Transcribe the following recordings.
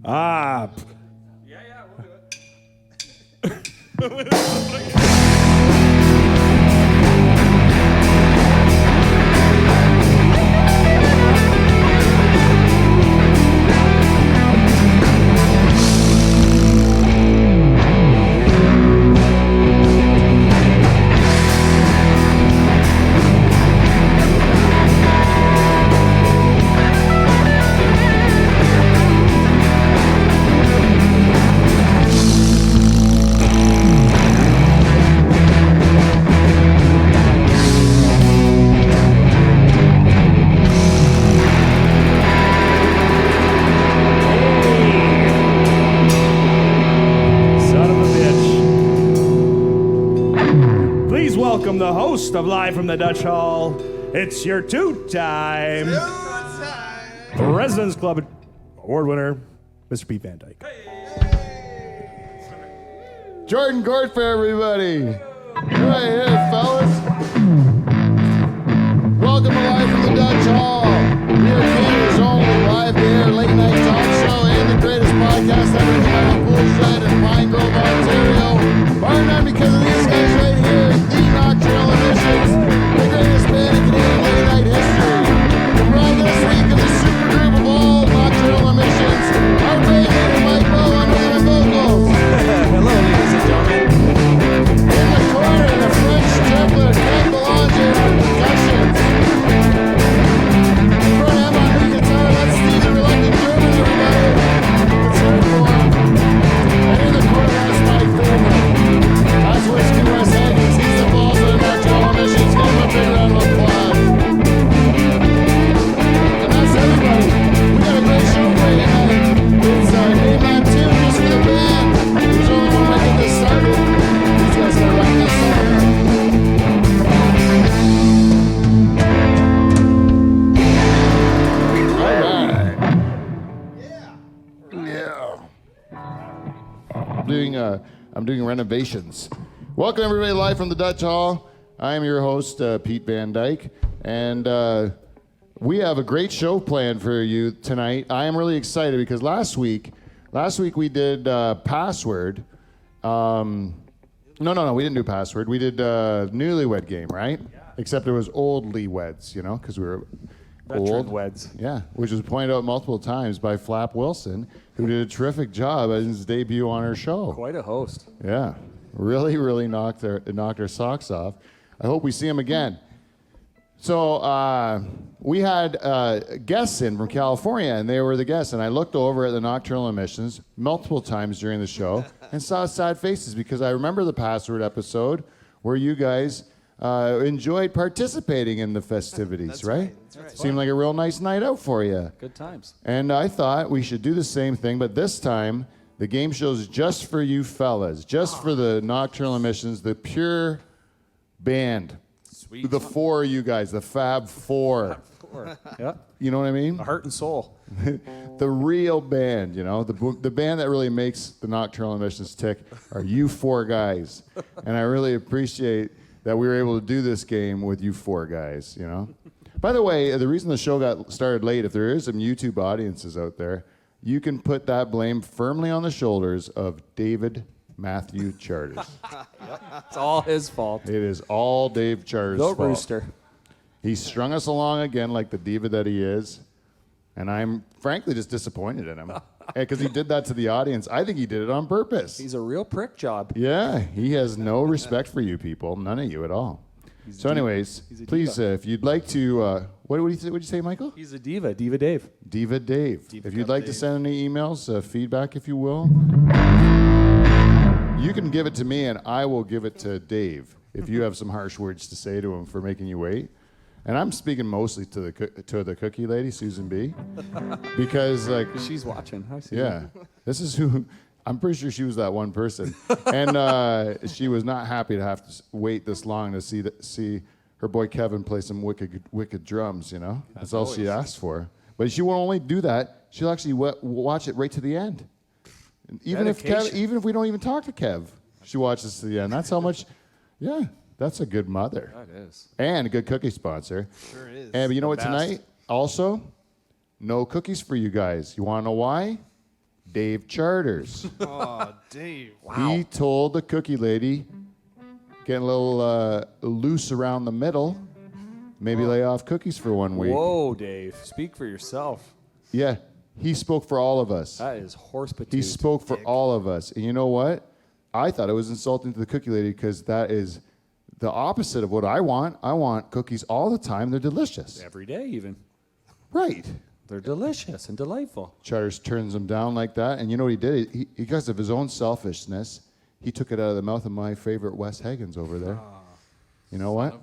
Ah. Yeah, we'll do it. Welcome the host of Live from the Dutch Hall. It's your two-time President's Club Award winner, Mr. Pete Van Dyke. Jordan Gort for everybody. Right here, fellas. Welcome to Live from the Dutch Hall. We are Canada's only live-to-air late-night talk show and the greatest podcast ever come out of Poolside in Pine Grove, Ontario. Bar none because of these guys right here. Nocturnal emissions, the greatest band in Canadian late-night history. The ride this week of the super group of all Nocturnal emissions, our bandmate Mike Bow on rhythm and vocals. Hello, ladies and gentlemen. In the corner, the French triplet, Ken Belanger on percussions. In front of him on lead guitar, that's Steve the Reluctant German, everybody. Let's hear it for him. And in the corner, that's Mike Thurman. That's Whiskey West Haggis. He's the balls of the Nocturnal emissions. Give him a big round of applause. And that's everybody. We got a great show for you tonight. It's Name That Tune just for the band. There's only one way to get this started. These guys gotta rock this song. I'm doing renovations. Welcome everybody live from the Dutch Hall. I am your host, Pete Van Dyke, and we have a great show planned for you tonight. I am really excited because last week we did Password. No, we didn't do Password. We did Newlywed Game, right? Yeah. Except it was Oldly Weds, you know, because we were Veteran weds. Yeah, which was pointed out multiple times by Flap Wilson, who did a terrific job at his debut on our show. Quite a host. Yeah, really knocked our socks off. I hope we see him again. So we had guests in from California, and they were the guests. And I looked over at the Nocturnal emissions multiple times during the show and saw sad faces because I remember the Password episode where you guys enjoyed participating in the festivities, That's right? That's right. Seemed like a real nice night out for you. Good times. And I thought we should do the same thing, but this time the game show's just for you fellas, just for the Nocturnal emissions, the pure band. Sweet. The four of you guys, the Fab Four. Yeah. You know what I mean? The heart and soul. The real band, you know, the band that really makes the Nocturnal emissions tick are you four guys. And I really appreciate that we were able to do this game with you four guys, you know. By the way, the reason the show got started late, if there is some YouTube audiences out there, you can put that blame firmly on the shoulders of David Matthew Charters. It's all his fault. It is all Dave Charters' The fault. rooster. He strung us along again like the diva that he is, and I'm frankly just disappointed in him because he did that to the audience. I think he did it on purpose. He's a real prick job. Yeah, he has no respect for you people, none of you at all. So anyways, please, if you'd like to, what'd you say, Michael? He's a diva. Diva Dave. Diva Dave. If you'd like to send any emails, feedback if you will, you can give it to me and I will give it to Dave if you have some harsh words to say to him for making you wait. And I'm speaking mostly to the cookie lady, Susan B, because like She's watching. I see. yeah, this is who. I'm pretty sure she was that one person, and she was not happy to have to wait this long to see her boy Kevin play some wicked drums. You know, that's all she asked for. But she won't only do that; she'll actually watch it right to the end. Even if we don't even talk to Kev, she watches to the end. That's how much. Yeah, that's a good mother. That is. And a good cookie sponsor. Sure is. And you know what? best. Tonight also, no cookies for you guys. You want to know why? Dave Charters. Oh, Dave. He told the cookie lady, getting a little loose around the middle, maybe lay off cookies for 1 week. Whoa, Dave. Speak for yourself. Yeah, he spoke for all of us. That is horse patootie. He spoke for all of us. And you know what? I thought it was insulting to the cookie lady because that is the opposite of what I want. I want cookies all the time. They're delicious. Every day, even. Right. They're delicious and delightful. Charters turns them down like that. And you know what he did? He because of his own selfishness, he took it out of the mouth of my favorite Wes Higgins over there. You know what?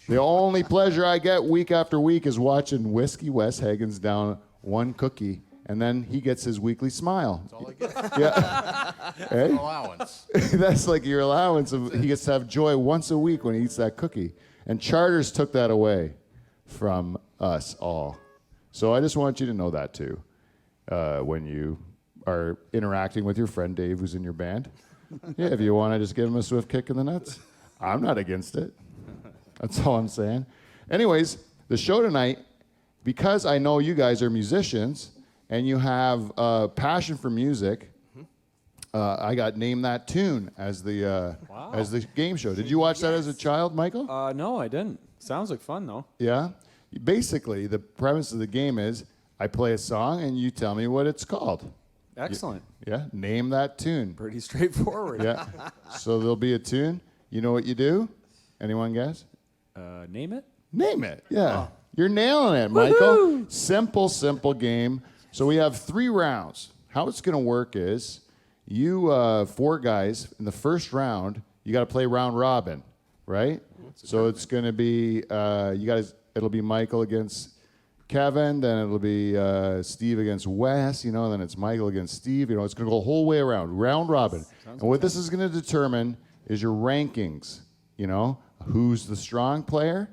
The only pleasure I get week after week is watching Whiskey Wes Higgins down one cookie, and then he gets his weekly smile. That's all I get. Yeah. Hey? Allowance. That's like your allowance. He gets to have joy once a week when he eats that cookie. And Charters took that away from us all. So I just want you to know that too. When you are interacting with your friend Dave who's in your band. Yeah, if you want to just give him a swift kick in the nuts, I'm not against it. That's all I'm saying. Anyways, the show tonight, because I know you guys are musicians and you have a passion for music, I got Name That Tune as the game show. Did you watch that as a child, Michael? No, I didn't. Sounds like fun, though. Yeah? Basically, the premise of the game is I play a song and you tell me what it's called. Excellent. Yeah? Name that tune. Pretty straightforward. Yeah. So there'll be a tune. You know what you do? Anyone guess? Name it? Name it. Yeah. You're nailing it, Michael. Simple game. So we have 3 rounds. How it's going to work is you 4 guys in the first round, you got to play round robin, right? So it's going to be it'll be Michael against Kevin, then it'll be Steve against Wes, and then it's Michael against Steve. It's going to go the whole way around, round robin. And what this is going to determine is your rankings. Who's the strong player?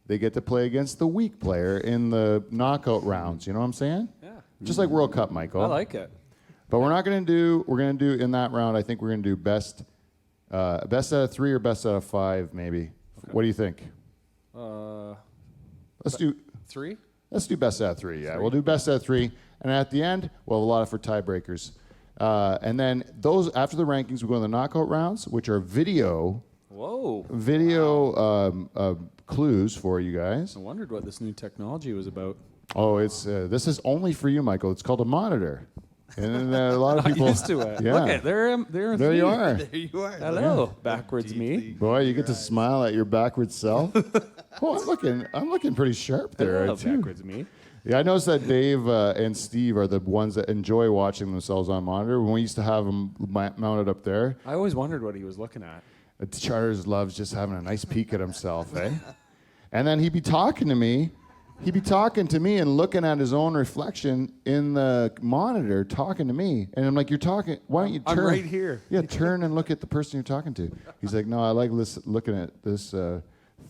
They get to play against the weak player in the knockout rounds. You know what I'm saying? Yeah. Just like World Cup, Michael. I like it. But we're going to do in that round, I think we're going to do best out of 3 or best out of 5, maybe. Okay. What do you think? Let's do 3? Let's do best out of 3, yeah. We'll do best out of 3. And at the end, we'll have a lot for tiebreakers. And then those, after the rankings, we go in the knockout rounds, which are video clues for you guys. I wondered what this new technology was about. Oh, this is only for you, Michael. It's called a monitor. And a lot of people... I'm used to it. Yeah. Look at there you are. There you are. Hello, backwards me. Boy, you get to smile at your backwards self. Oh, I'm looking pretty sharp there. Hello, too. backwards me. Yeah, I noticed that Dave and Steve are the ones that enjoy watching themselves on monitor. When we used to have them mounted up there, I always wondered what he was looking at. Charters loves just having a nice peek at himself, eh? And then he'd be talking to me. He'd be talking to me and looking at his own reflection in the monitor, talking to me. And I'm like, you're talking, why don't you turn? I'm right here. Yeah, turn and look at the person you're talking to. He's like, no, I like looking at this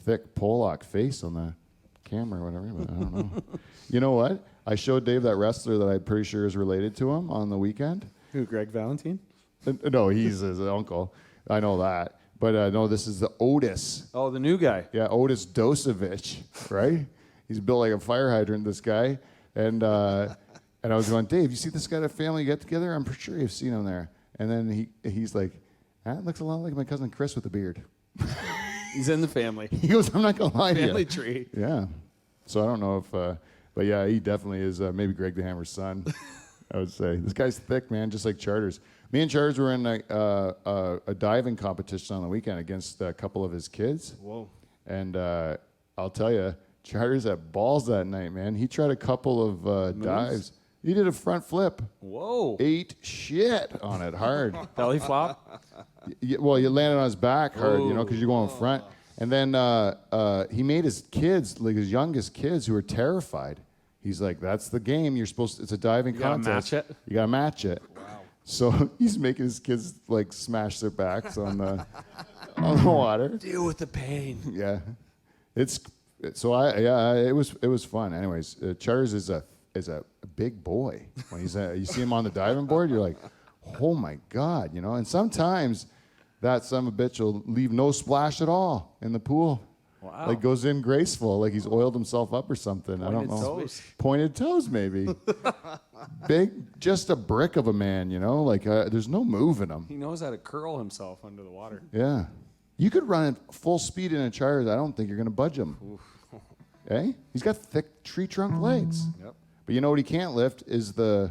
thick Pollock face on the camera or whatever, but I don't know. You know what? I showed Dave that wrestler that I'm pretty sure is related to him on the weekend. Who, Greg Valentine? No, he's his uncle. I know that. But no, this is the Otis. Oh, the new guy. Yeah, Otis Dosevich, right? He's built like a fire hydrant, this guy. And I was going, Dave, you see this guy at a family get-together? I'm pretty sure you've seen him there. And then he's like, that looks a lot like my cousin Chris with a beard. He's in the family. He goes, I'm not going to lie to you. Family tree. Yeah. So I don't know if, but yeah, he definitely is maybe Greg the Hammer's son, I would say. This guy's thick, man, just like Charters. Me and Charters were in a diving competition on the weekend against a couple of his kids. Whoa. And I'll tell you, Charters had balls that night, man. He tried a couple of dives. He did a front flip. Whoa. Ate shit on it hard. Belly flop? Well, you landed on his back hard, because you're going front. And then he made his kids, like his youngest kids, who were terrified. He's like, that's the game. You're supposed to, it's a diving contest. You gotta match it? You gotta match it. Wow. So he's making his kids like smash their backs on the water. Deal with the pain. Yeah. It was fun. Anyways, Charters is a big boy. When you see him on the diving board, you're like, oh my God, And sometimes that son of a bitch will leave no splash at all in the pool. Wow. Like goes in graceful, like he's oiled himself up or something. I don't know. Toes. Pointed toes, maybe. big, just a brick of a man, you know? Like, there's no moving him. He knows how to curl himself under the water. Yeah. You could run at full speed in a chariot. I don't think you're going to budge him. Eh? He's got thick tree trunk legs. Yep. But you know what he can't lift is those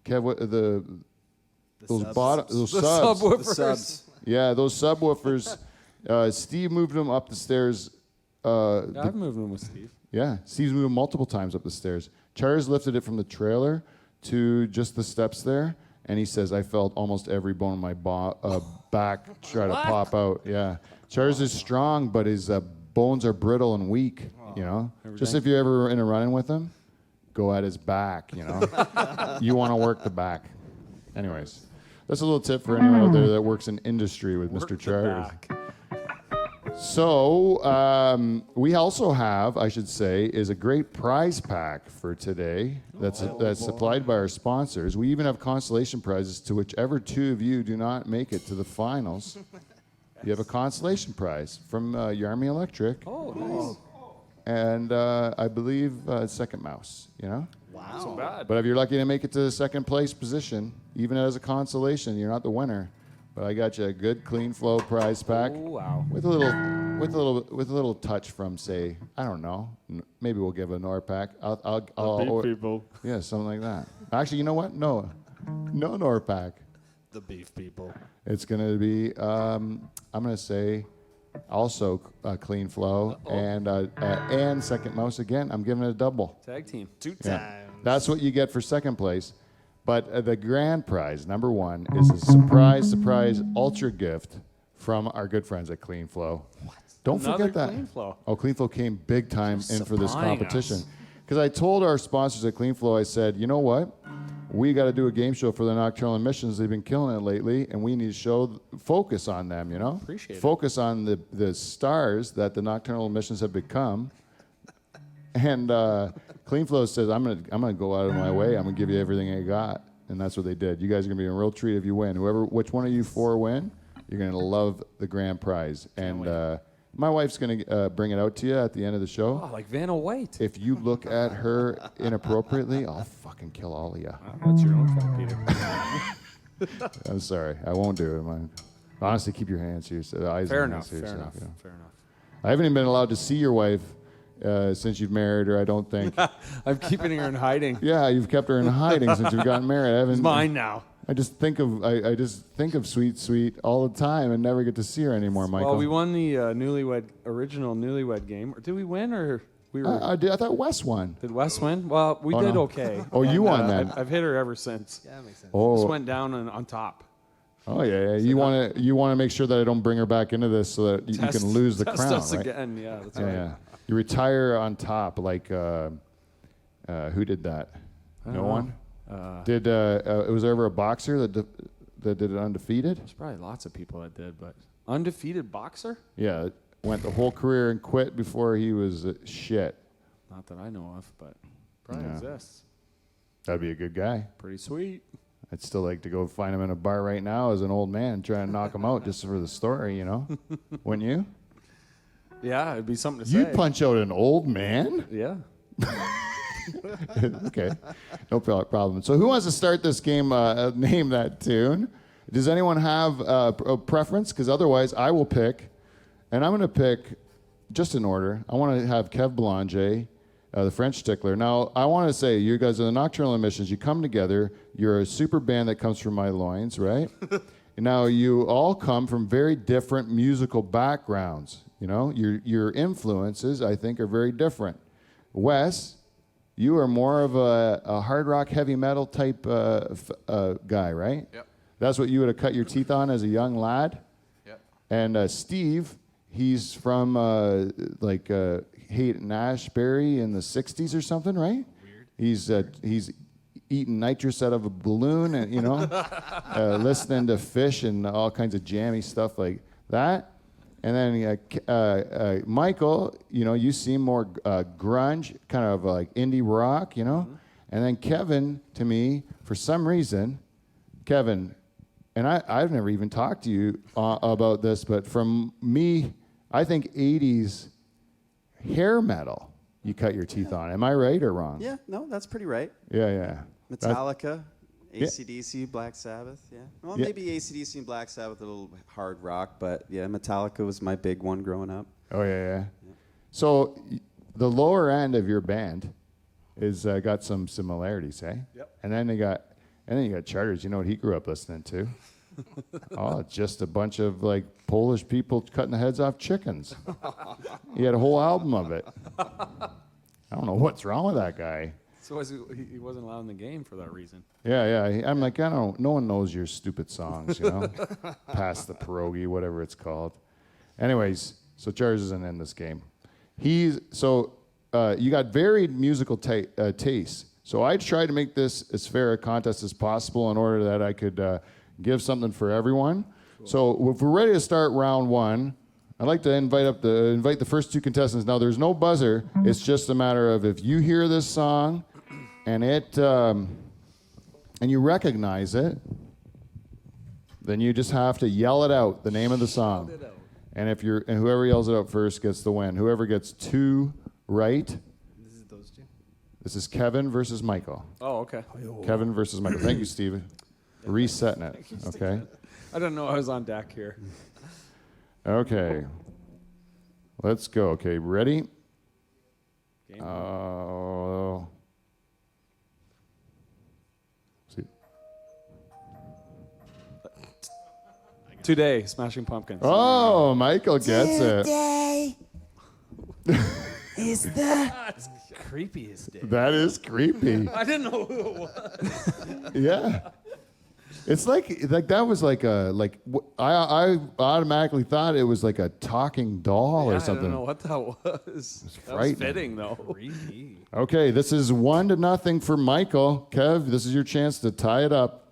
subs. those The subs. subwoofers. The subs. Yeah, those subwoofers. Steve moved them up the stairs. I've moved him with Steve. Yeah, Steve's moved them multiple times up the stairs. Charles lifted it from the trailer to just the steps there, and he says, I felt almost every bone in my back try to pop out. Yeah. Charles is strong, but his bones are brittle and weak, you know? Just if you're ever in a run-in with him, go at his back, you know? You want to work the back. Anyways, that's a little tip for anyone out there that works in industry with Mr. Charles. So we also have, I should say, is a great prize pack for today that's supplied by our sponsors. We even have consolation prizes to whichever two of you do not make it to the finals. You have a consolation prize from Yarmy Electric. Oh, nice. And I believe Second Mouse, you know? Wow. So bad. But if you're lucky to make it to the second place position, even as a consolation, you're not the winner. But I got you a good, clean flow prize pack Oh, wow. with a little touch from, say, I don't know, maybe we'll give a Norpack. Beef people. Yeah, something like that. Actually, you know what? No Norpack. The beef people. It's gonna be I'm gonna say also clean flow and Second Mouse again. I'm giving it a double. Tag team. 2 Yeah. times. That's what you get for second place. But the grand prize, number one, is a surprise ultra gift from our good friends at Clean Flow. Don't Another forget that. Clean Flow. Oh, Clean Flow came big time in for this supplying competition. us. Because I told our sponsors at Clean Flow, I said, you know what? We got to do a game show for the Nocturnal Emissions. They've been killing it lately, and we need to focus on them, you know? Appreciate it. Focus on the stars that the Nocturnal Emissions have become. And Clean Flow says, I'm gonna go out of my way. I'm gonna give you everything I got, and that's what they did. You guys are gonna be a real treat if you win. Which one of you four win, you're gonna love the grand prize. And my wife's gonna bring it out to you at the end of the show. Oh, like Vanna White. If you look at her inappropriately, I'll fucking kill all of you. That's your own fault, Peter. I'm sorry, I won't do it. Honestly, keep your hands to yourself. Eyes Fair and enough. hands to Fair yourself, enough. you know. Fair enough. I haven't even been allowed to see your wife since you've married her. I don't think. I'm keeping her in hiding. Yeah, you've kept her in hiding since you've gotten married. I haven't. It's mine now. I just think of sweet all the time and never get to see her anymore, Michael. Well, we won the original newlywed game. Or did we win, or we were? I thought Wes won. Did Wes win? Well, we Oh, did no. okay. Oh, you won then. I've hit her ever since. Yeah, that makes sense. Oh, Just went down on top. oh yeah. You want to make sure that I don't bring her back into this so that you can lose the test crown, us right? again. Yeah, that's Yeah, right. yeah. You retire on top, like who did that? No one. Did was there ever a boxer that did it undefeated? There's probably lots of people that did, but undefeated boxer? Yeah, went the whole career and quit before he was shit. Not that I know of, but probably Yeah. exists. That'd be a good guy. Pretty sweet. I'd still like to go find him in a bar right now as an old man, trying to knock him out just for the story, you know? Wouldn't you? Yeah, it'd be something to say. You'd punch out an old man? Yeah. Okay, no problem. So who wants to start this game? Name that tune. Does anyone have a preference? Because otherwise, I will pick, and I'm going to pick just in order. I want to have Kev Belanger, the French Stickler. Now, I want to say, you guys are the Nocturnal Emissions. You come together. You're a super band that comes from my loins, right? Now, you all come from very different musical backgrounds. You know, your influences, I think, are very different. Wes, you are more of a hard rock, heavy metal type guy, right? Yep. That's what you would have cut your teeth on as a young lad? Yep. And Steve, he's from Haight Ashbury in the 60s or something, right? Weird. He's eating nitrous out of a balloon and, you know, listening to Fish and all kinds of jammy stuff like that. And then Michael, you know, you seem more grunge, kind of like indie rock, you know. Mm-hmm. And then Kevin, to me, for some reason, Kevin, and I've never even talked to you about this, but from me, I think 80s hair metal you cut your teeth on. Am I right or wrong? Yeah, no, that's pretty right. Yeah, yeah. Metallica, AC/DC, Black Sabbath. Yeah. Well, Yeah. maybe AC/DC and Black Sabbath, a little hard rock, but yeah, Metallica was my big one growing up. Oh yeah. So the lower end of your band is got some similarities, eh? Yep. And then you got Charters. You know what he grew up listening to? Oh, just a bunch of like Polish people cutting the heads off chickens. He had a whole album of it. I don't know what's wrong with that guy. So he wasn't allowed in the game for that reason. Yeah. I'm like, I don't. No one knows your stupid songs, you know. Pass the pierogi, whatever it's called. Anyways, so Charles isn't in this game. You got varied musical tastes. So I tried to make this as fair a contest as possible in order that I could give something for everyone. Cool. So if we're ready to start round one, I'd like to invite the first two contestants. Now there's no buzzer. It's just a matter of if you hear this song and and you recognize it, then you just have to yell it out, the name of the song. And whoever yells it out first gets the win. Whoever gets two right. This is those two. This is Kevin versus Michael. Oh, okay. Kevin versus Michael. Thank you, Steve. Resetting it. Okay. I didn't know I was on deck here. Okay. Let's go. Okay, ready? Game See. Today, Smashing Pumpkins. Oh, Michael gets it. Today is the That's creepiest day. That is creepy. I didn't know who it was. Yeah. It's like that was like I automatically thought it was like a talking doll or something. I don't know what that was. That was frightening. fitting though. Creepy. Okay, this is 1-0 for Michael. Kev, this is your chance to tie it up.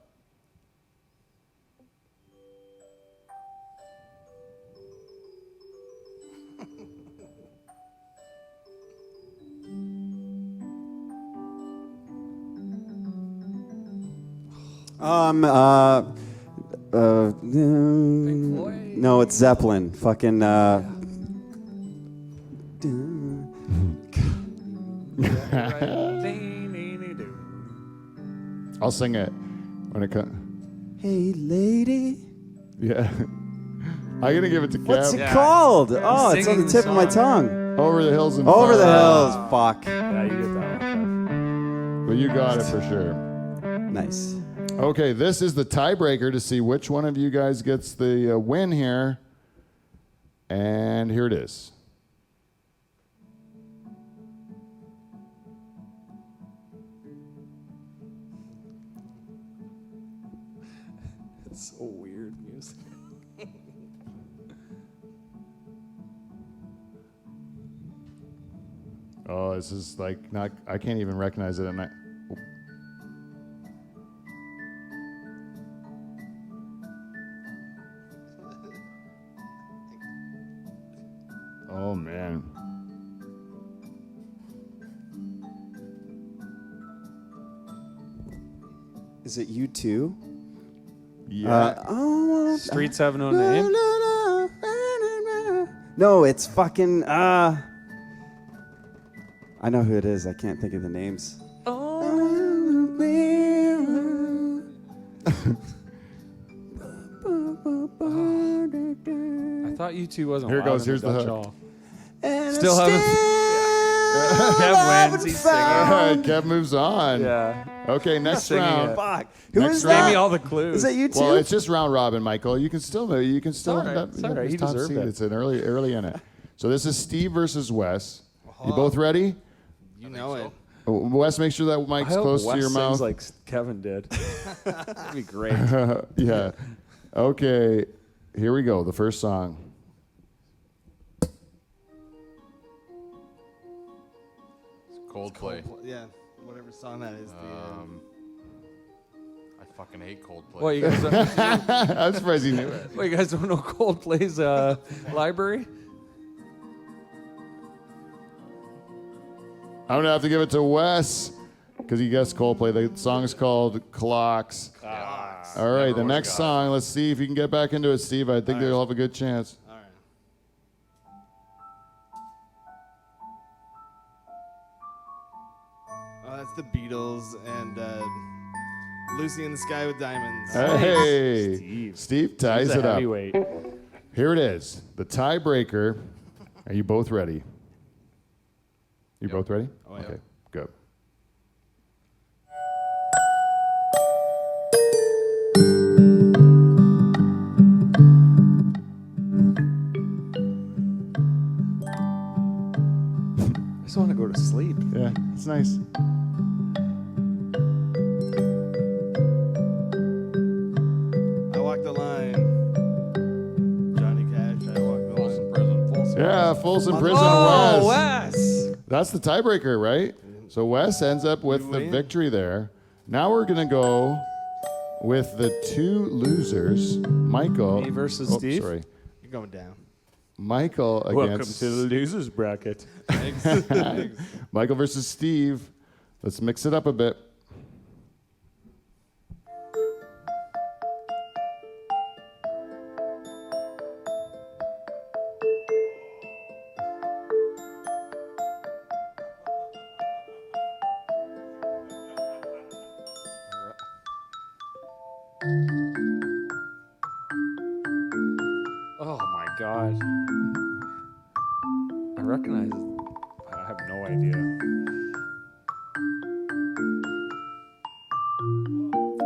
No, it's Zeppelin. Fucking. I'll sing it when it comes. Hey, lady. Yeah. I'm gonna give it to Kev. What's it called? Oh, it's on the tip of my tongue. Over the hills and Over the far. hills. Fuck. Yeah, you get that one. Well, you got it for sure. Nice. Okay, this is the tiebreaker to see which one of you guys gets the win here. And here it is. It's so weird music. Oh, this is like not. I can't even recognize it. Oh man. Is it you too? Yeah. Streets have no name. No, it's fucking. I know who it is. I can't think of the names. I thought you two wasn't. Here it allowed goes, in here's the Dutch hook. Hall. Still haven't. Kev wins. He's singing. Kev moves on. Yeah. Okay, next Singing round. it. Fuck. Who Next is round. Gave that? me all the clues. Is that you too? Well, it's just round robin, Michael. You can still all right. It's all right. He deserved it. It's an early in it. So this is Steve versus Wes. You both ready? you know it. Wes, make sure that mic's I hope close Wes to your sings mouth. like Kevin did. That'd be great. Yeah. Okay. Here we go. The first song. Coldplay. Yeah, whatever song that is. I fucking hate Coldplay. What, you guys don't, I'm surprised you knew it. what, you guys don't know Coldplay's library? I'm gonna have to give it to Wes because he guessed Coldplay. The song is called Clocks. All right, the next song. Let's see if you can get back into it, Steve. I think they'll have a good chance. All right. Oh, that's the Beatles and Lucy in the Sky with Diamonds. Hey, Steve ties He's a it up. heavyweight. Here it is, the tiebreaker. Are you both ready? You both ready? Oh, yeah. Okay, good. I just want to go to sleep. Yeah, it's nice. I Walk the Line. Johnny Cash, I Walk the Folsom Line. Prison. Yeah, Folsom Prison Oh, Wes. Wes. That's the tiebreaker, right? So Wes ends up with the win. victory there. Now we're going to go with the two losers. Michael. Me versus Steve? Sorry. You're going down. Michael Welcome against to the losers bracket. Michael versus Steve. Let's mix it up a bit. Oh my god. I recognize it. I have no idea.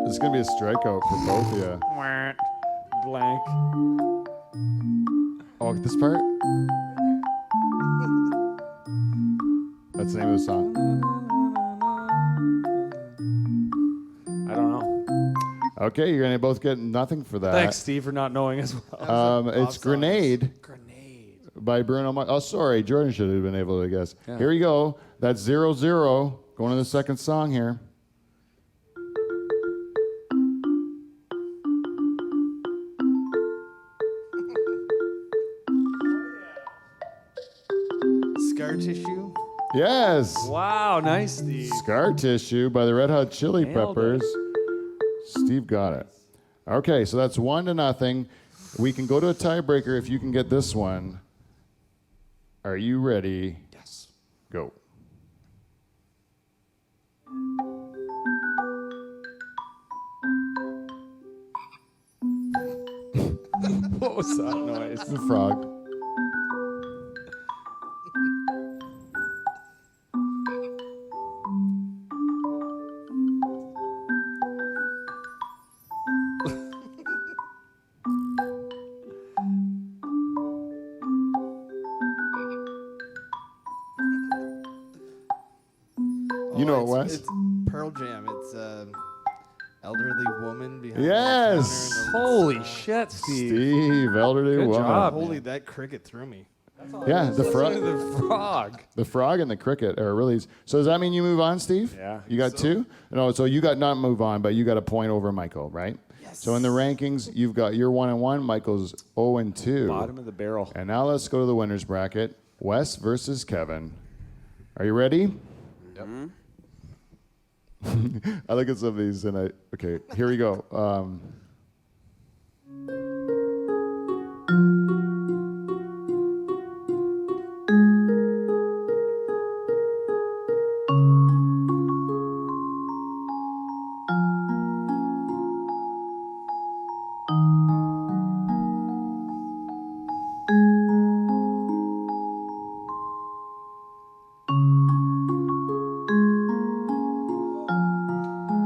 This is going to be a strikeout for both of you. Blank. Oh, this part? That's the name of the song. I don't know. Okay, you're going to both get nothing for that. Thanks, Steve, for not knowing as well. It's Grenade Grenade. by Bruno Mars. Oh, sorry. Jordan should have been able to guess. Yeah. Here you go. That's 0-0. Going to the second song here. Scar Tissue. Yes. Wow, nice, Steve. Scar Tissue by the Red Hot Chili Nailed Peppers. Steve got it. Okay, so that's 1-0. We can go to a tiebreaker if you can get this one. Are you ready? Yes. Go. What was that noise? The frog. You know it, Wes? It's Pearl Jam. It's elderly woman behind Yes. the counter. Holy shit, Steve. Steve, elderly Good woman. job. Holy, that cricket threw me. Yeah, the The frog. The frog and the cricket are really. So does that mean you move on, Steve? Yeah. You got two? No, so you got not move on, but you got a point over Michael, right? Yes. So in the rankings, you've got you're 1-1. Michael's 0-2. Bottom of the barrel. And now let's go to the winners bracket. Wes versus Kevin. Are you ready? Yep. I look at some of these and okay, here we go.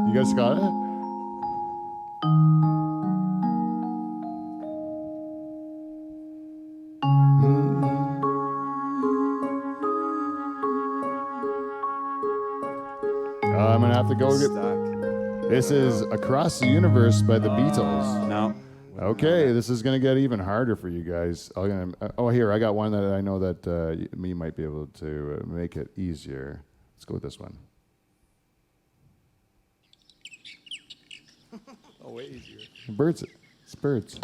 You guys got it? I'm gonna have to go get. This is "Across the Universe" by the Beatles. No. Okay, this is gonna get even harder for you guys. Here I got one that I know that you might be able to make it easier. Let's go with this one. Oh, way easier. Birds. It's birds.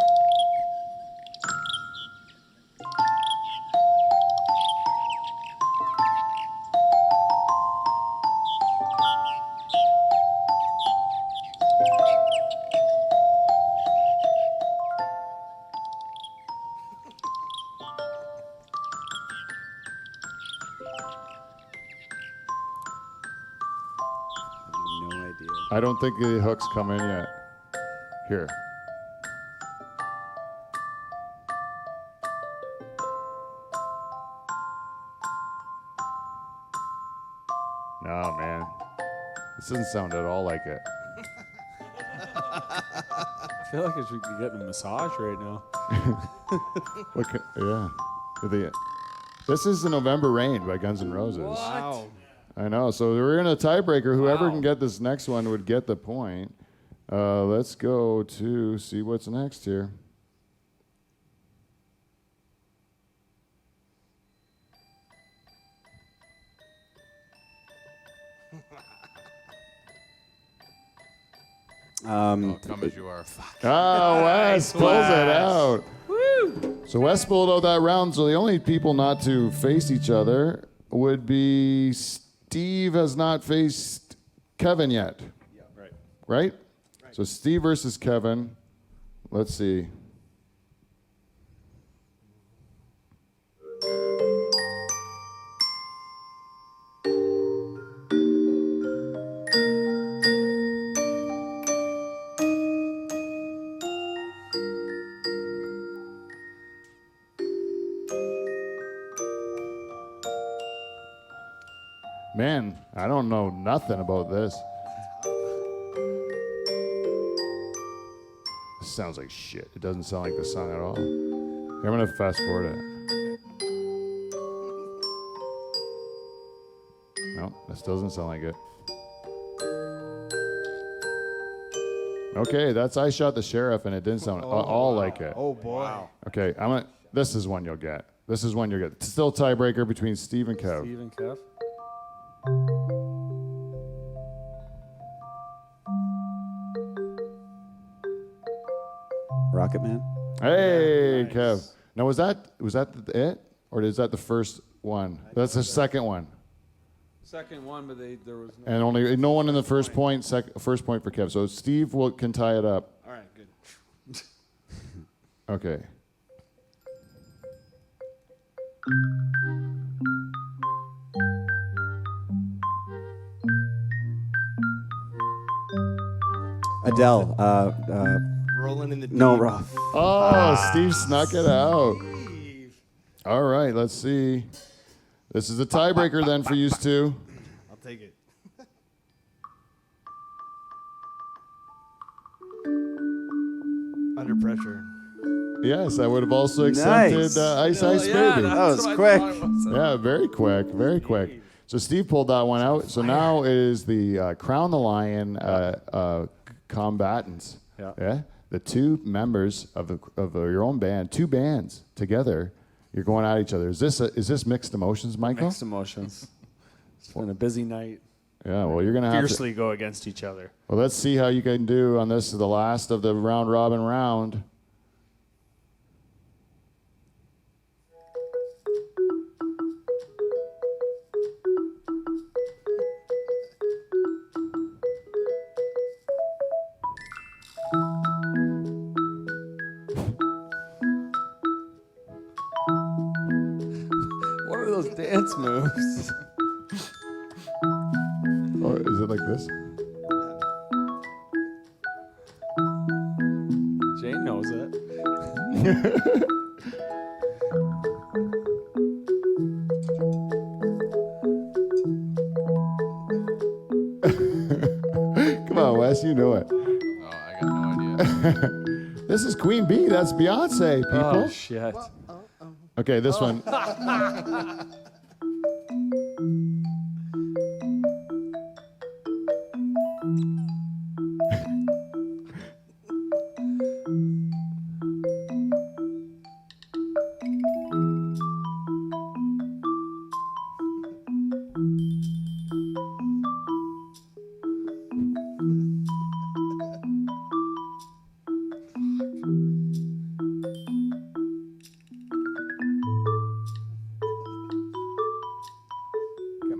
I don't think the hooks come in yet. Here. No, man. This doesn't sound at all like it. I feel like I should be getting a massage right now. This is The November Rain by Guns N' Roses. Wow. I know. So we're in a tiebreaker. Whoever can get this next one would get the point. Let's go to see what's next here. Oh, come as you are. Oh, Wes pulls it out. Woo! So Wes pulled out that round. So the only people not to face each other would be Steve has not faced Kevin yet. Yeah, right. Right? So Steve versus Kevin. Let's see. Man, I don't know nothing about this. This sounds like shit. It doesn't sound like the song at all. Here, I'm gonna fast forward it. No, this doesn't sound like it. Okay, that's I Shot the Sheriff, and it didn't sound at all like it. Oh boy. Okay, this is one you'll get. This is one you'll get. Still tiebreaker between Steve and Kev. Steve and Kev. Rocket Man. Hey, Kev. Now was that it, or is that the first one? That's the second one, Second one, but there was no. and only no one in the first point. First point for Kev. So Steve can tie it up. All right, good. Okay. Adele. Rolling in the deep. No, Roth. Oh, Steve snuck it out. All right, let's see. This is a tiebreaker then for you two. I'll take it. Under pressure. Yes, I would have also accepted Nice. Ice Ice Baby. That was quick. Yeah, very quick, very quick. So Steve pulled that one out. So now it is the Crown the Lion combatants. Yeah. The two members of your own band, two bands together. You're going at each other. Is this mixed emotions, Michael? Mixed emotions. It's been a busy night. Yeah. Well, you're gonna have Fiercely go against each other. Well, let's see how you can do on this. The last of the round robin round. What are those dance moves? Oh, is it like this? Jane knows it. Come on, Wes, you know it. Oh, I got no idea. This is Queen Bee. That's Beyonce, people. Oh shit. Okay, this one. Come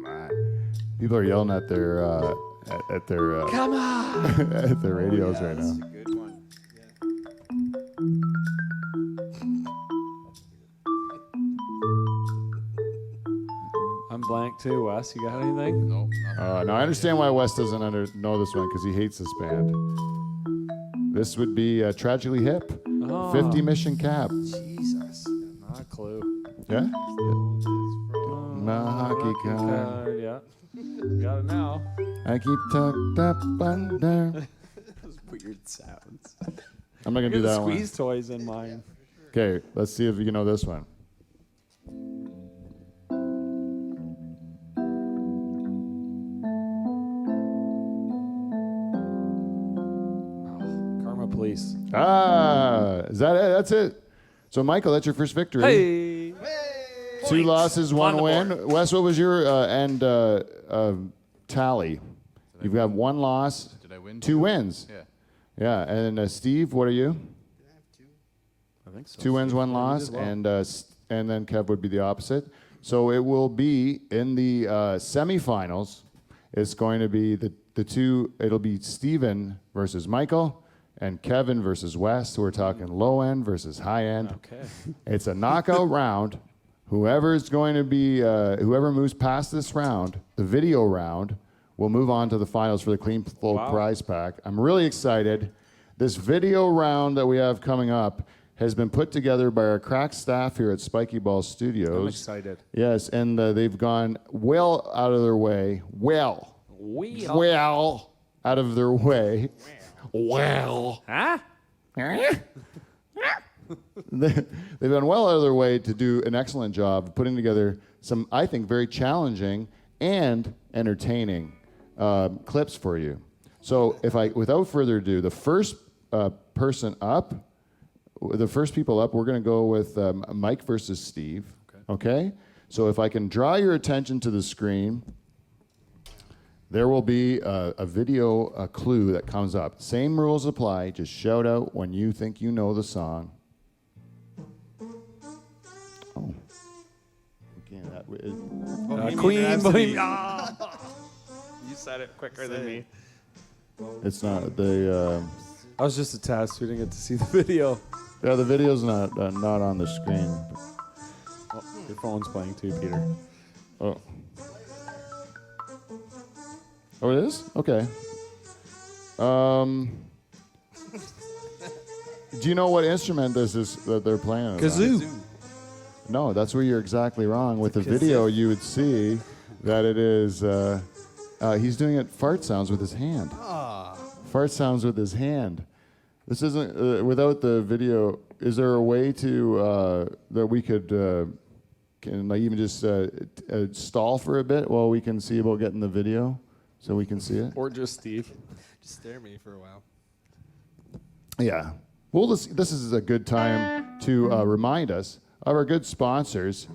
on. People are yelling at their come on at their radios right That's now. a good one. I'm blank too, Wes. You got anything? Nope. Nothing. No, I understand why Wes doesn't know this one because he hates this band. This would be Tragically Hip, Oh. 50 Mission Cap. Jesus. Not a clue. Yeah? My hockey card. Yeah. Got it now. I keep tucked up under. Those weird sounds. I'm not going to do Get the that one. squeeze toys in mine. Okay, let's see if you know this one. Karma Police. Is that it? That's it. So, Michael, that's your first victory. Hey. 2 losses, 1 On the win. board. Wes, what was your tally? You've got 1 loss, Did I win? 2 wins. Yeah. Yeah, and Steve, what are you? I think so. 2 wins, 1 Yeah, you loss, did well. and then Kev would be the opposite. So it will be in the semifinals. It's going to be the two. It'll be Steven versus Michael, and Kevin versus Wes. We're talking low end versus high end. Okay. It's a knockout round. Whoever's going to be whoever moves past this round, the video round, will move on to the finals for the Clean Flow prize pack. I'm really excited. This video round that we have coming up has been put together by our crack staff here at Spiky Ball Studios. I'm excited. Yes, and they've gone well out of their way. Well out of their way. Well. Huh? They've gone well out of their way to do an excellent job of putting together some, I think, very challenging and entertaining clips for you. So, without further ado, the first people up, we're going to go with Mike versus Steve. Okay? So, if I can draw your attention to the screen, there will be a video clue that comes up. Same rules apply. Just shout out when you think you know the song. Oh. Okay, Queen Bohemian. You said it quicker than me. it's not the. I was just a test. We didn't get to see the video. Yeah, the video's not on the screen. Oh, your phone's playing too, Peter. Oh. Oh, it is? Okay. Do you know what instrument this is that they're playing? it on? Kazoo. No, that's where you're exactly wrong. With the video, you would see that it is. He's doing it fart sounds with his hand. Fart sounds with his hand. This isn't without the video. Is there a way to that we could can like even just stall for a bit while we can see about getting the video so we can see it? Or just Steve. Just stare at me for a while. Yeah. Well, this is a good time to remind us of our good sponsors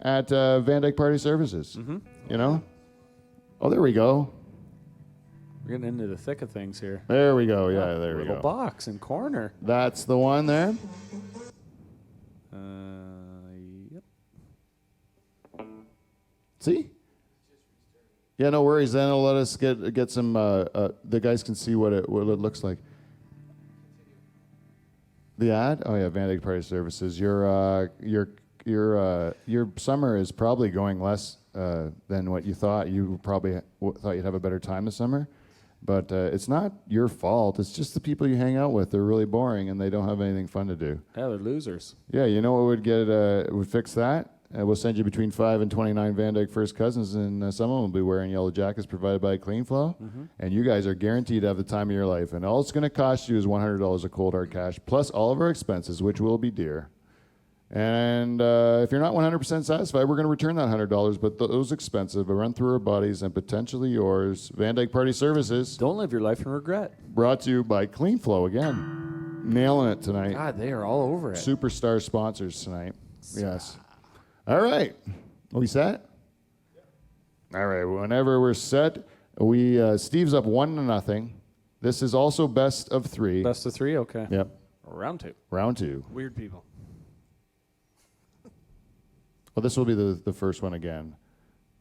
at Van Dyke Party Services. Mm-hmm. You know? Oh, there we go. We're getting into the thick of things here. There we go. Yeah, there we Little go. box and corner. That's the one there. Yep. See? Yeah, no worries. Then it'll let us get some. The guys can see what it looks like. The ad? Oh yeah, Van Dyke Party Services. Your summer is probably going less than what you thought. You probably thought you'd have a better time this summer, but it's not your fault. It's just the people you hang out with. They're really boring and they don't have anything fun to do. Yeah, they're losers. Yeah, you know what would fix that? We'll send you between 5 and 29 Van Dyke First Cousins, and some of them will be wearing yellow jackets provided by Clean Flow. Mm-hmm. And you guys are guaranteed to have the time of your life. And all it's going to cost you is $100 of cold hard cash, plus all of our expenses, which will be dear. And if you're not 100% satisfied, we're going to return that $100, but those expensive will run through our bodies and potentially yours. Van Dyke Party Services, Don't live your life in regret. brought to you by Clean Flow again. Nailing it tonight. God, they are all over it. Superstar sponsors tonight. Yes. All right. Are we set? All right. Whenever we're set, Steve's up 1-0. This is also best of 3. Best of 3? Okay. Yep. Round 2. Round 2. Weird people. Well, this will be the first one again,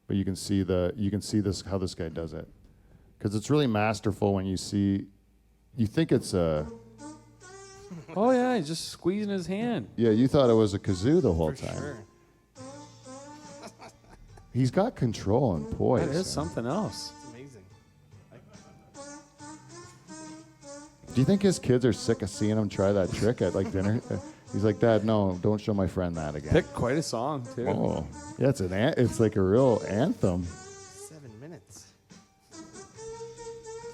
but you can see this how this guy does it, because it's really masterful when you see. You think it's a. Oh, yeah, he's just squeezing his hand. Yeah, you thought it was a kazoo the whole For time. sure. He's got control and poise. That is something else. It's amazing. Do you think his kids are sick of seeing him try that trick at like dinner? He's like, Dad, no, don't show my friend that again. Picked quite a song too. Oh, yeah, it's like a real anthem. 7 minutes.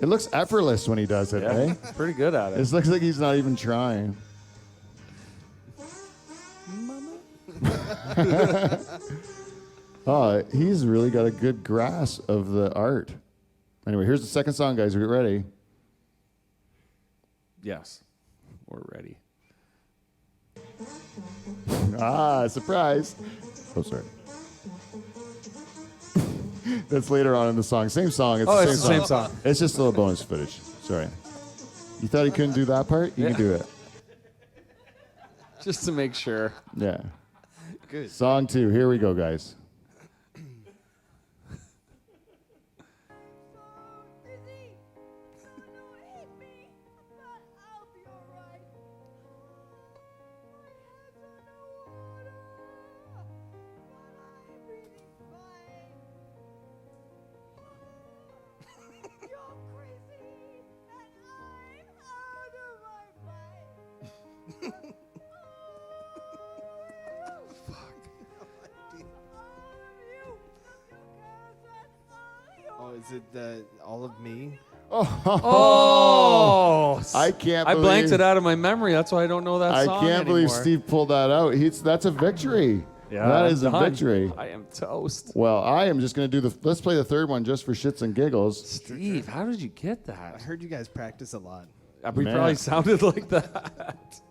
It looks effortless when he does it, eh? Pretty good at it. It looks like he's not even trying. Oh, he's really got a good grasp of the art. Anyway, here's the second song, guys. Are you ready? Yes, we're ready. Ah, surprise. Oh, sorry. That's later on in the song. Same song. It's It's the same song. It's just a little bonus footage. Sorry. You thought he couldn't do that part? You can do it. Just to make sure. Yeah. Good. Song 2. Here we go, guys. Oh, is it All of Me? Oh, I can't I believe blanked it out of my memory. That's why I don't know that I song can't believe anymore. Steve pulled that out. That's a victory. Yeah, that I'm is a done. victory. I am toast. Well, I am just going to do let's play the third one just for shits and giggles. Steve, how did you get I that? heard you guys practice a lot. We Man. probably sounded like that.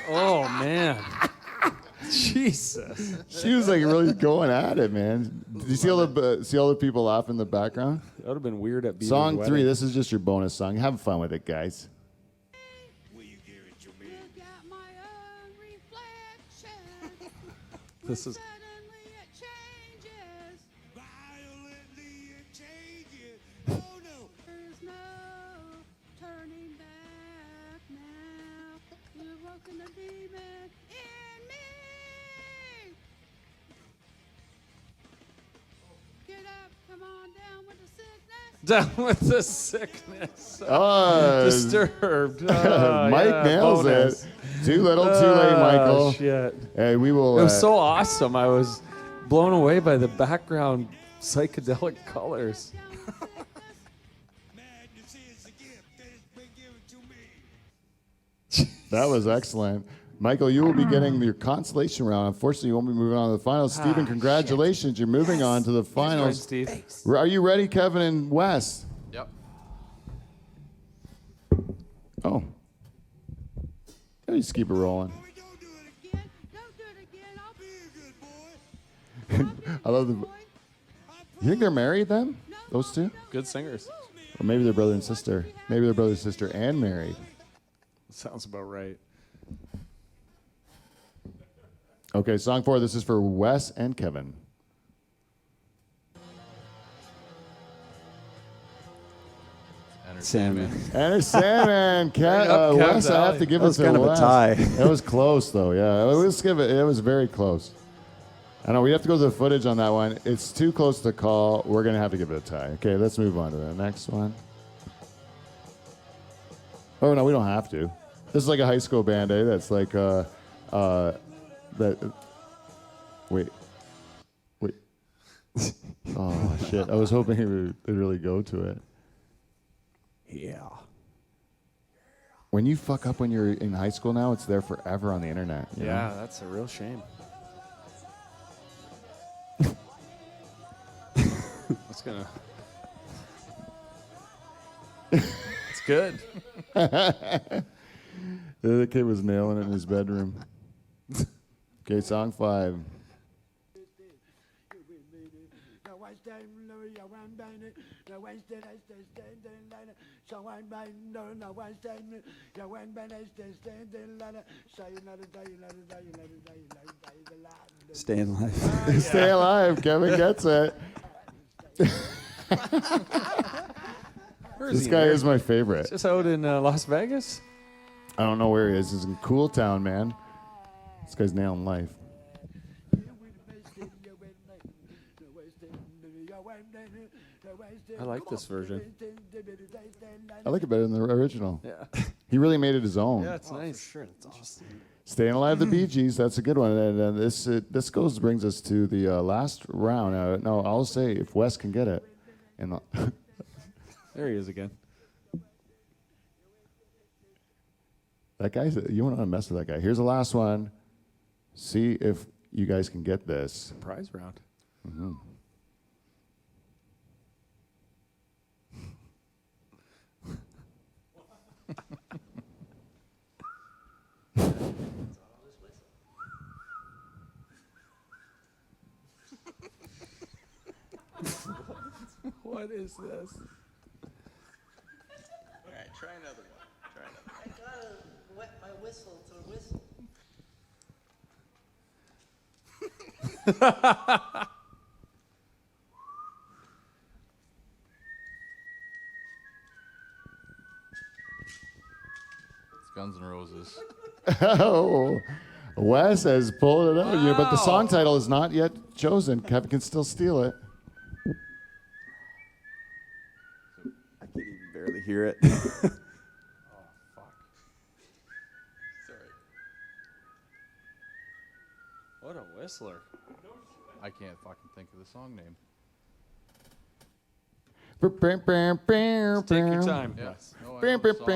Oh man, Jesus! She was like really going at it, man. Did you see all the people laughing in the background? That would have been weird at Beaver's Song wedding. 3. This is just your bonus song. Have fun with it, guys. This is down with the sickness. Disturbed. Mike nails bonus. it. Too little, too late, Michael. Shit. Hey, we will. It was so awesome. I was blown away by the background psychedelic colors. That was excellent. Michael, you will be getting your consolation round. Unfortunately, you won't be moving on to the finals. Stephen, congratulations. You're moving on to the finals. Steve. Are you ready, Kevin and Wes? Yep. Oh. Yeah, just keep it rolling. I love the. You think they're married, them? Those two? Good singers. Or maybe they're brother and sister. Maybe they're brother and sister and married. Sounds about right. Okay, song 4. This is for Wes and Kevin. Salmon. And salmon. up Wes, Kev's I have alley. to give That it was to kind of a Wes. tie. It was close, though. Yeah, let's give it. It was very close. I know we have to go to the footage on that one. It's too close to call. We're gonna have to give it a tie. Okay, let's move on to the next one. Oh no, we don't have to. This is like a high school band, eh? That's like that. Wait. Oh shit! I was hoping it would really go to it. Yeah. When you fuck up when you're in high school now, it's there forever on the internet. you know? Yeah, that's a real shame. That's gonna. It's good. The kid was nailing it in his bedroom. Okay, song 5. Staying alive. Stay alive. Kevin gets it. Where is This he, guy man? is my favorite. Just out in Las Vegas. I don't know where he is. He's in Cool Town, man. This guy's nailing life. I like this version. I like it better than the original. Yeah. He really made it his own. Yeah, it's nice. Sure, it's awesome. Staying Alive, the Bee Gees, that's a good one. And this brings us to the last round. No, I'll say if Wes can get it. And There he is again. that guy's, you want to mess with that guy. Here's the last one. See if you guys can get this. Prize round. What is this? All right, try another one. I gotta wet my whistle to whistle. It's Guns N' Roses. Oh, Wes has pulled it out. Yeah, but the song title is not yet chosen. Kevin can still steal it. I can't even barely hear it. Oh, fuck. Sorry. What a whistler. I can't fucking think of the song name. Take your time. Yeah. No, I know the song.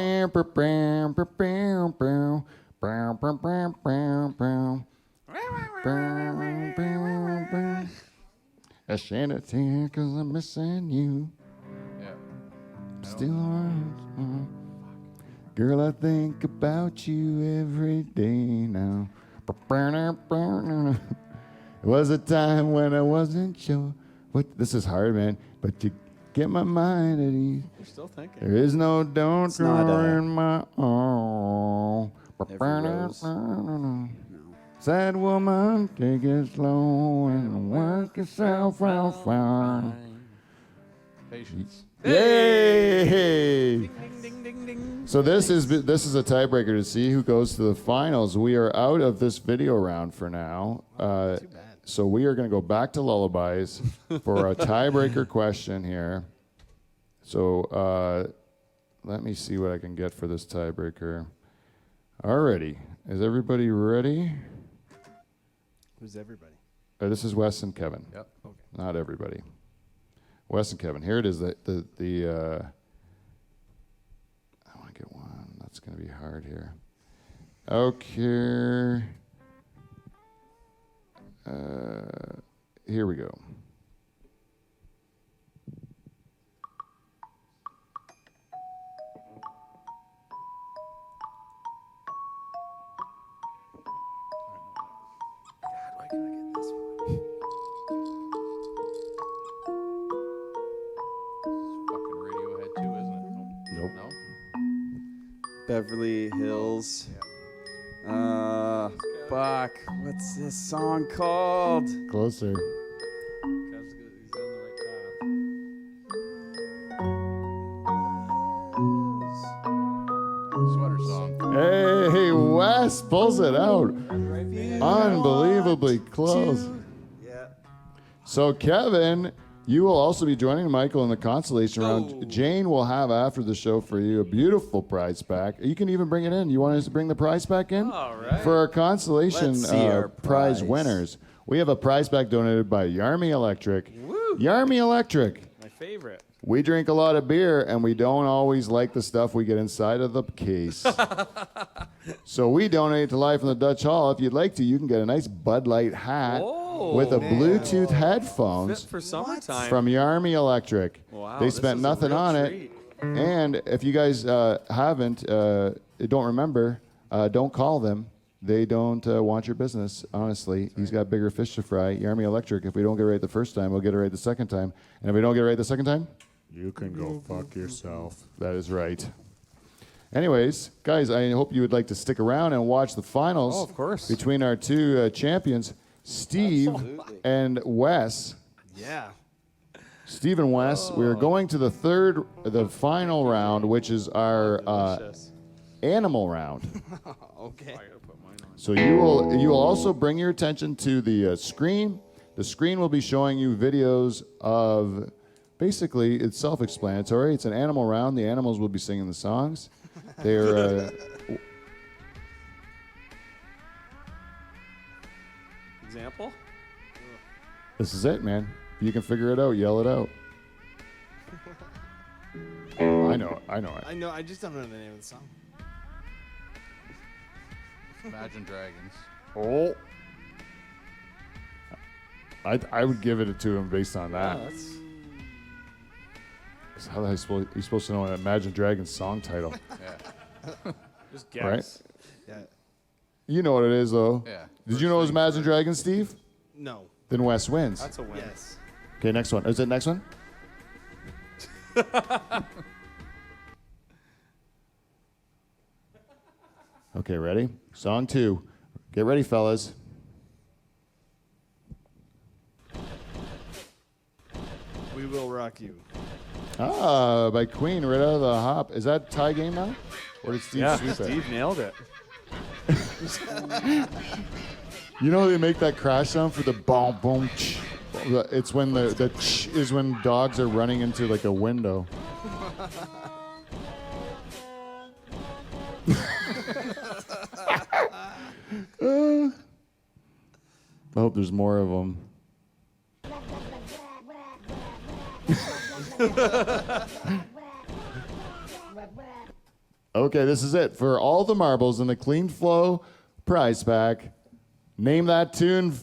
I shed a tear 'cause I'm missing you. Yeah. Still around. Girl, I think about you every day now. It was a time when I wasn't sure. This is hard, man. But you get my mind at ease. You're still thinking. There is no don't It's not, in my all. Every rose. Sad woman, take it slow and work yourself out fine. Patience. Yay! So this is a tiebreaker to see who goes to the finals. We are out of this video round for now. So we are going to go back to lullabies for a tiebreaker question here. So let me see what I can get for this tiebreaker. Alrighty, is everybody ready? Who's everybody? This is Wes and Kevin. Yep. Not everybody. Wes and Kevin. Here it is. I want to get one. That's going to be hard here. Okay. Here we go. Fucking Radiohead too, isn't it? Nope. No? Beverly Hills. Fuck. What's this song called? Closer. He's on the right Sweater song. Hey, Wes pulls it out. Unbelievably close. Yeah. So, Kevin, you will also be joining Michael in the consolation round. Jane will have after the show for you a beautiful prize pack. You can even bring it in. You want us to bring the prize pack in? All right. For our consolation Let's see our prize prize. winners. We have a prize pack donated by Yarmy Electric. Yarmy Electric. My favorite. We drink a lot of beer, and we don't always like the stuff we get inside of the case. So we donate to Live from the Dutch Hall. If you'd like to, you can get a nice Bud Light hat with a Bluetooth headphones Fit for summertime. from Yarmy Electric. Wow, They this spent is a nothing real on treat. it. And if you guys don't remember, don't call them. They don't want your business, honestly. He's got bigger fish to fry. Yarmy Electric, if we don't get it right the first time, we'll get it right the second time. And if we don't get it right the second time, you can go fuck yourself. That is right. Anyways, guys, I hope you would like to stick around and watch the finals Oh, of course. between our two champions, Steve and Wes. Yeah. Steve and Wes, we are going to the final round, which is our Delicious. animal round. Okay. So you will also bring your attention to the screen. The screen will be showing you videos of, basically, it's self-explanatory. It's an animal round. The animals will be singing the songs. They're Example? this is it, man. You can figure it out. Yell it out. I know it. I know. I just don't know the name of the song. Imagine Dragons. Oh. I would give it to him based on that. How are you supposed to know an Imagine Dragons song title? Yeah. Just guess. Right? Yeah. You know what it is, though. Yeah. Did you know it was Imagine Dragons, Steve? No. Then Wes wins. That's a win. Yes. Okay, next one. Is it next one? Okay, ready? Song 2. Get ready, fellas. We Will Rock You. Ah, by Queen, right out of the hop. Is that tie game now? Or did Steve Yeah, sweep it? Steve nailed it. You know they make that crash sound for the boom boom ch. It's when the ch is when dogs are running into like a window. I hope there's more of them. Okay, this is it. For all the marbles in the Clean Flow prize pack, name that tune.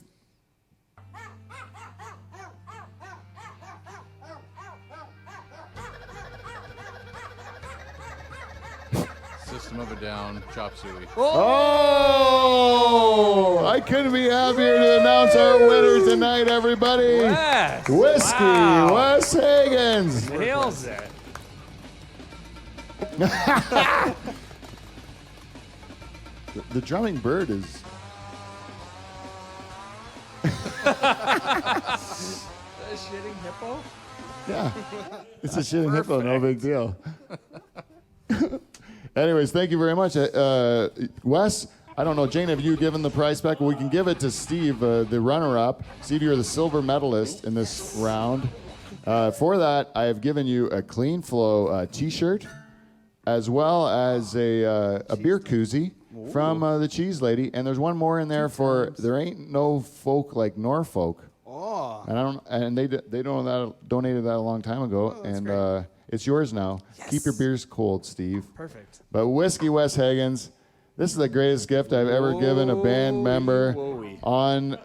System of a Down, Chop Suey. Oh! I couldn't be happier to announce our winner tonight, everybody. Wes! Whiskey, Wow. Wes Higgins. Nails it. The drumming bird is. A shitting hippo? Yeah, it's a shitting hippo, no big deal. Anyways, thank you very much. Wes, I don't know, Jane, have you given the prize back? We can give it to Steve, the runner-up. Steve, you're the silver medalist in this round. For that, I have given you a Clean Flow t-shirt, as well as a beer koozie from the Cheese Lady. And there's one more in there for There Ain't No Folk Like Norfolk. Oh. And they donated that a long time ago, and it's yours now. Yes. Keep your beers cold, Steve. Perfect. But Whiskey Wes Higgins, this is the greatest gift I've ever given a band member on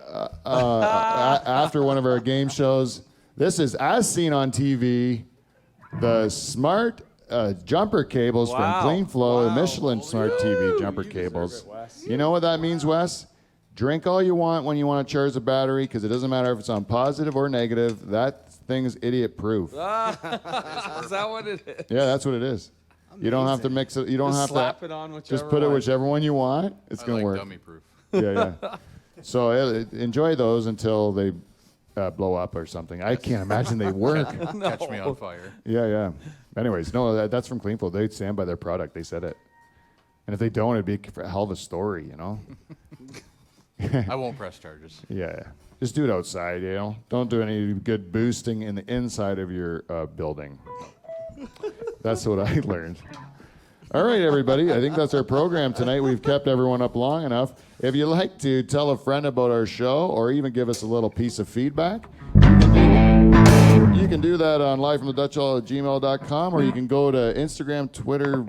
after one of our game shows. This is, as seen on TV, the smart jumper cables from Clean Flow, the Michelin Smart TV jumper cables. You know what that means, Wes? Drink all you want when you want to charge the battery, because it doesn't matter if it's on positive or negative. That thing is idiot-proof. Is that what it is? Yeah, that's what it is. You don't have to mix it. You don't Just have slap to. it on whichever Just put it one. whichever one you want. It's I gonna like work. dummy proof. Yeah. So enjoy those until they blow up or something. I can't imagine they work. Catch me on fire. Yeah. Anyways, no, that's from Clean Flow. They stand by their product. They said it. And if they don't, it'd be a hell of a story, you know? I won't press charges. Yeah. Just do it outside, you know? Don't do any good boosting in the inside of your building. That's what I learned. All right, everybody. I think that's our program tonight. We've kept everyone up long enough. If you'd like to tell a friend about our show or even give us a little piece of feedback, you can do that on livefromthedutchhall@gmail.com, or you can go to Instagram, Twitter,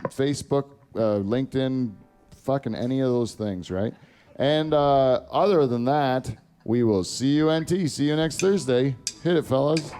Facebook, LinkedIn, fucking any of those things, right? And other than that, we will see you, NT. See you next Thursday. Hit it, fellas.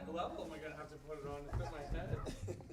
What level am I gonna have to put it on to fit my head?